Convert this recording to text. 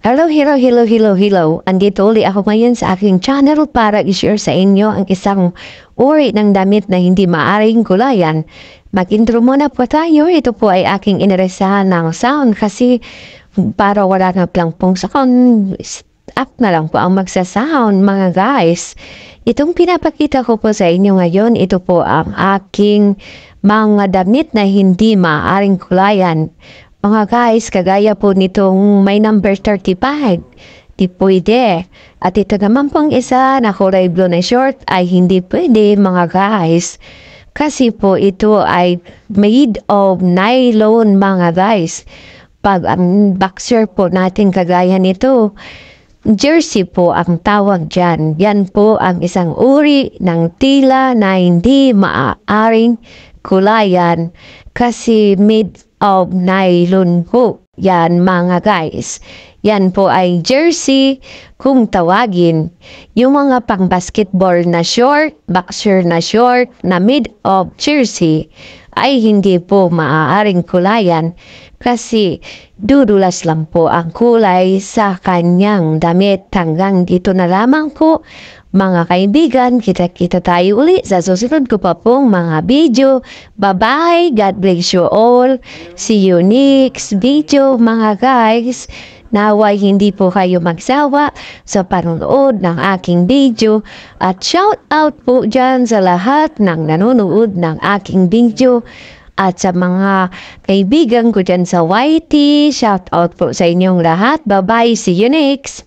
Hello, hello, hello, hello, hello. Andito ulit ako ngayon sa aking channel para i-share sa inyo ang isang uri ng damit na hindi maaring kulayan. Mag-intro muna po tayo. Ito po ay aking iniresahan ng sound kasi para wala na lang pong sound, up na lang po ang magsasound mga guys. Itong pinapakita ko po sa inyo ngayon, ito po ang aking mga damit na hindi maaaring kulayan. Mga guys, kagaya po nitong may number 35, di pwede. At ito naman pong isa na kulay blue na short ay hindi pwede mga guys. Kasi po ito ay made of nylon mga guys. Pag ang boxer po natin kagaya nito, jersey po ang tawag dyan. Yan po ang isang uri ng tila na hindi maaaring kulayan kasi made of nylon po. Yan mga guys. Yan po ay jersey kung tawagin. Yung mga pang basketball na short, boxer na short na made of jersey ay hindi po maaaring kulayan kasi dudulas lang po ang kulay sa kanyang damit. Hanggang dito na lamang po mga kaibigan, kita-kita tayo ulit sa susunod ko pa pong mga video. Bye-bye, God bless you all. See you next video mga guys. Naway hindi po kayo magsawa sa panonood ng aking video. At shout out po dyan sa lahat ng nanonood ng aking video. At sa mga kaibigan ko dyan sa YT, shout out po sa inyong lahat. Bye-bye, see you next!